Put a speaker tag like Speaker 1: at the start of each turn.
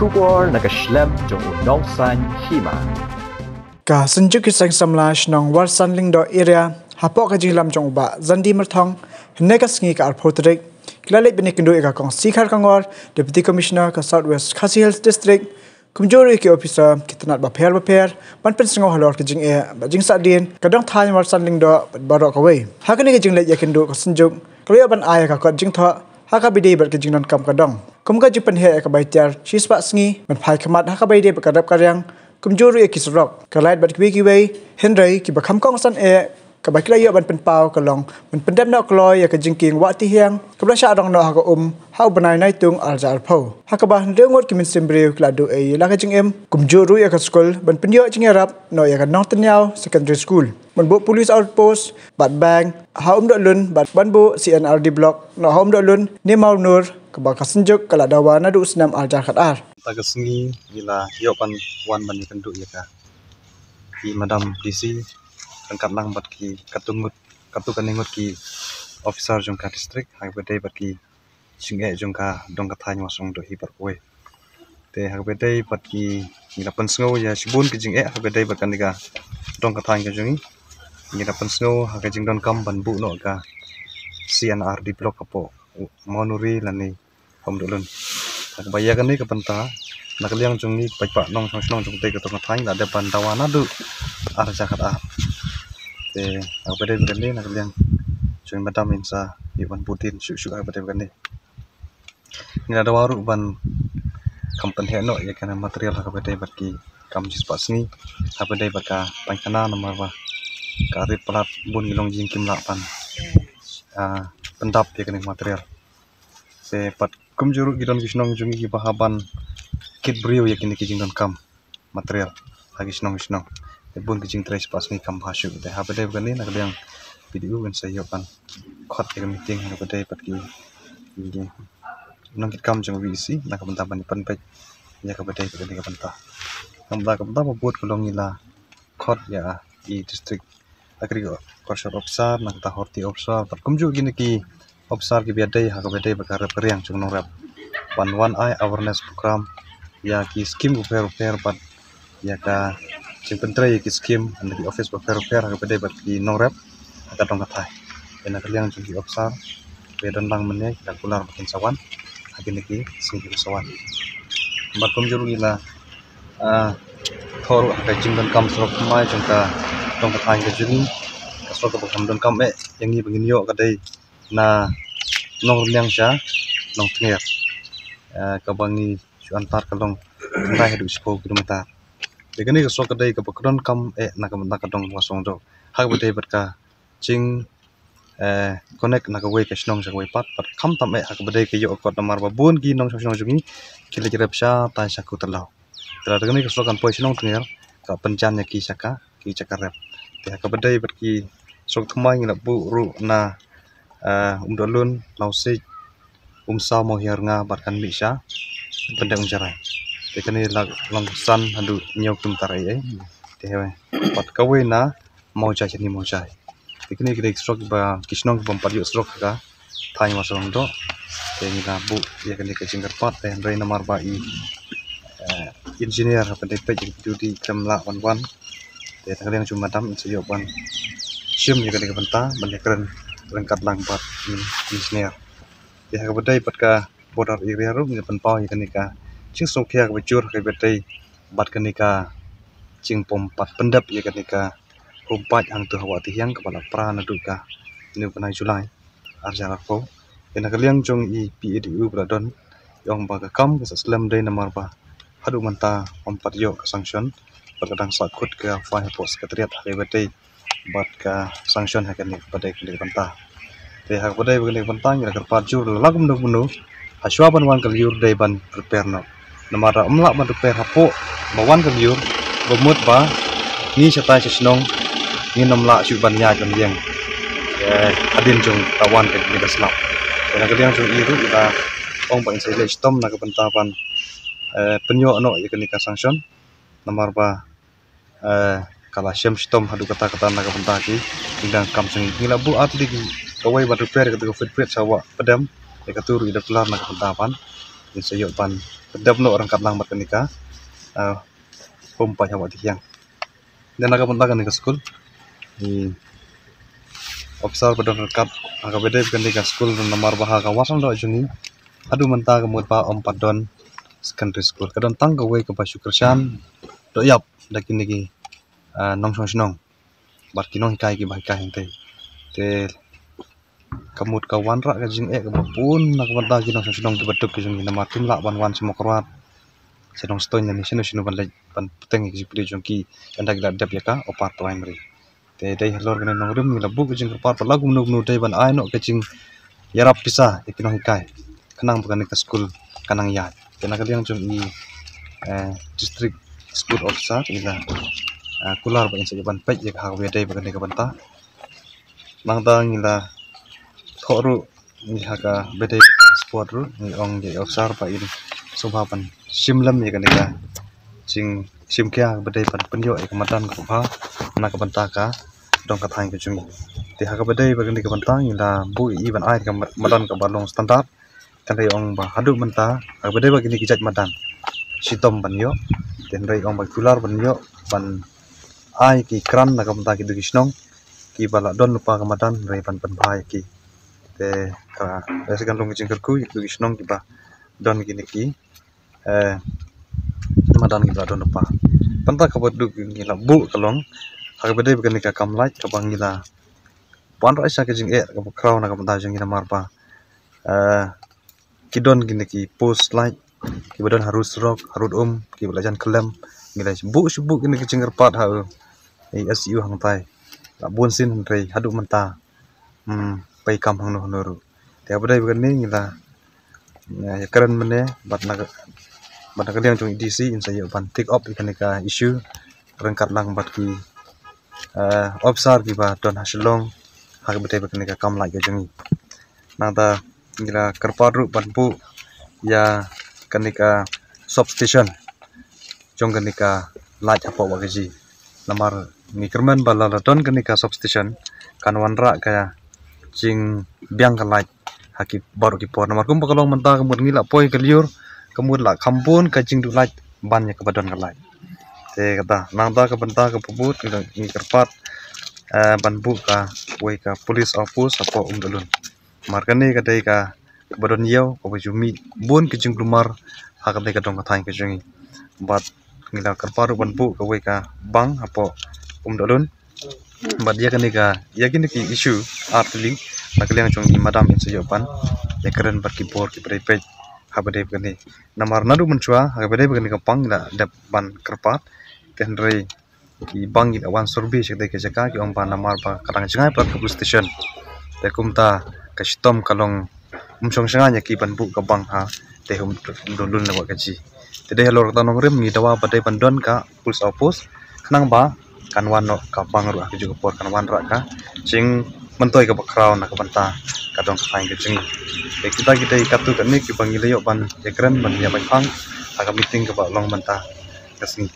Speaker 1: Shubor nakaslem jong Umdohlun Hima.
Speaker 2: Ka senjuk kisang samlash nong war sanling do area hapok ka jinglam jong ba zandi merthong hne ka sngi ka arphotrik kilale bini kindu eka kong sikhar kangor deputy commissioner ka southwest Khasi Hills district kumjori ki officer kitanat ba pher ban pen singo halor ka jing e ba jing sa din kadang thai war sanling do barok away hakane ka jingle ya kindu ka senjuk kalaya ban aya ka jing tho haka bidei ber ka jingnon kam kadang kumka jipan he ka baityar chispa sngi ban phai khamat haka baide ba kadap karyang kumjuri ki surok kalait bat kwi kiwei henry ki bakham kong san e ka bakla yo ban pen pau ka long ban pendam no kloy ya ka jingking wa ti hiang ka bla sha dong no ha ka hau banai nai tung aljar pho ha ka ba rengot ki min simbre kladu e la ka jing em kumjuru ya ka school ban penyo jing rap no ya ka nong tanyao secondary school ban bo police outpost bat bang ha Umdohlun bat ban bo CNRD block no ha Umdohlun ni mau nur ka ba ka senjuk kala dawa na du snam aljar khat ar
Speaker 3: tagasngi ila yopan wan ban kan du ya ka ki madam DC angkat lang bat ki katukan ningot ki officer jong ka district ha bedai bat ki singe jong ka dong ka thai wasong do hi par koe te ha bedai bat ki ila pan sngo ya sibun ki jing e ha bedai bat kan ga dong ka thai ka jong ni ila pan sngo ha ka jing don kam ban bu no ka CNRD block apo monuri lani Umdohlun tak bayagan ni kapenta nakaliang jong ni paipa nong song jong te ka tong thai la de pan dawana du ar jakarta te abade begani nakaliang jong madam insa iwan putin syuk abade begani ni ada waru ban kampen heno ya kana material abade barki kam jispas ni abade barka pankana nomor ba karit pelat bun gilong jing kimla pan pendap ya kana material se pat kumjuru gidon gisnong jungi ki bahaban kit brio ya kini kijing don kam material lagi snong bun kijing trace pas ni kam hasyu de habade begani nakaliang video kan sayo kan khot ya meeting habade pat ki nong kit kam jong visi nakabenta ban panpet ya kabade begani kabenta kabenta buat kolong ila khot ya di district agriculture officer nakta horti officer pat kumju gini ki officer ki biadai ha kabade bakar periang jong nong rap one eye awareness program ya ki scheme repair pat ya ka jing pentre ki scheme and di office repair ha kabade bat ki nong rap ka dong kathai ena kaliang jong ki officer bedan bang menye dan kular makin sawan agini ki singi sawan bat kumjuru ila thor ka jing don kam srok mai jong ka dong kathai ka juni ka srok ka kam don kam e yang ni begin yo ka dei na nong runyang sha nong tnger ka bangi su antar kalong rai hadu 10 kilometer begani ka sok dai ka bakron kam e na ka dong wasong do ha bedai bat ka jing connect na ka we ka snong jang we pat kham tam e ha bedai ka yo ko namar ba bun gi nong snong jungi kile jirap sha ta saku terlau tra begani ka sok kan poi snong tnger ka pencan ya ki saka rep te ha bedai bat ki sok thmai ngi na bu ru na Umdohlun lausik umsa mo hiarnga barkan misha pendang jarai tekani lang san hadu nyok tum tarai te pat kawe na mau jai ni mau jai tekani gre strok ba kisnong bom padiu strok ka thai wasong do te ni na bu ya kani ka jingkar pat te rei namar ba i engineer ha pe duty kamla wan te takaliang cuma dam insiyo ban sim ya kani ka benta ban lengkat lang pat engineer ya ka bedai pat ka border area ru ni pan pau ya kanika ching Sswkh ka bejur ka bedai bat kanika ching pom pat pendap ya kanika rumpat hang tu hawa ti hiang ka bala pra na du ka ni panai Julai arjara ko ena kaliang jong i PEDU bradon yong ba ka kam ka slam dai namar ba hadu manta ompat yo ka sanction kadang sakut ka fire post ka triat ha bedai bat ka sanction ha kanik badai kali banta te ha badai begini bantang ya Kyrpad jur lagum dong bunu haswa ban wan kalyur dai ban prepare no namara umla ban prepare hapo bawan kalyur bomut ba ni satai sesnong ni namla su ban nya kan yang adin jong tawan ka ni slap ena kaliang jong iru ila ong ba insele stom na ka banta ban penyo no ya kanika sanction namar ba kala syam stom hadu kata na ka banta ki indang kam sing ngila bu atli ki kawai ba repair ka fit sawa pedam e ka turu ida kelar na ka banta pan insayok ban pedap no orang katlang bat kenika pompa hawa tiang dan agak penting kenika school di officer pada rekat agak beda kenika school nomor bahasa kawasan do juni adu mentah kemud pa padon secondary school kadon tang gawe ke pasu kersan do yap dakin niki nong song bat kinong kai ki bai kai te kemud kawan rak ka jing ke pun nak mentah kinong song ki betuk ki jung nomor tim lak wan semua kerat sedang stone ni sino ban peteng ki pri jung ki anda gila dap ya ka opar primary te dai halor kena nong rum la buk jing par lagu nu dai ban ai no ke jing yarap pisah kinong kai kenang bukan ke school kanang ya kena kalian jung i district school officer ila kular ba insa ban pej ya ha we dai bukan ke banta nang dang ila thoru ni ha ka bedai sport ru ni ong je officer pa ini sobapan simlam ya kanika sing simkya bedai pan penyo e kamadan ko ha na ka banta ka dong ka thang ke jung ti ha ka bedai ba kanika banta ila bu i ban ai ka madan ka balong standard kan rei ong ba hadu menta ha bedai ba kini kijat madan sitom ban yo ten rei ong ba kular ban yo ban ai ki kran na ka banta ki dugisnong ki bala don lupa ka madan rei ban bhai ki te ka resegan long jing ku dugisnong ki ba don gini ki madan kita don apa panta ka bodu ngila bu kalong ha bedai bukan ka kamlai ka bangila pan raisa ke jing ka kraw na ka banta jing ina marpa kidon gini ki post light ki badon harus rock harut ki belajan kelam ngila bu gini ki jing pat ha SU hang tai la bon sin rei hadu menta pai kam hang no noru te bedai bukan ni ngila ya keren mene bat kalian jung DC insayok ban take up ikanika issue rengkat lang bat ki obsar ki ba don hasilong hak betai ikanika kam lai ke jungi nada gila kerparu ban bu ya kanika substation jong kanika light apa wa gaji lamar ni kerman bala don kanika substation kan wanra kaya jing biang ka light haki baru ki por nomor kum pakalong mentah kemud ngila poi keliur kemud la kampun kajing du light bannya ke badan ke light te kata nangda ke bentah ke pebut ni kerpat ban bu ka wei ka police outpost apa Umdohlun markani kadai ka badan yau ko jumi bun kajing lumar hak kadai ka dong ka thai ke jungi bat ngila kerparu ban bu ka wei ka bang apa Umdohlun bat dia kani ka yakin ki issue artli nakaliang chung madam insayopan ya keren berkibor ki prepej habade begini namar nadu mencua habade begini kapang la dap ban kerpat tenrei ki bangi awan surbi sekde ke jaka ki ompa namar pa kadang jangai plat ke station te kumta kastom kalong umsong sanganya ki ban bu ka bang ha te hum dulun lawa kaji te de halor tanong rem ni dawa badai bandon ka puls opus kenang ba kan wano ka bang ru ak juga por kan wan ra ka sing mentoi ke background nak banta kadang saing ke jing kita ikatu kan ni ki panggil yo ban ekran ban ya ban pang agak meeting ke long banta kasni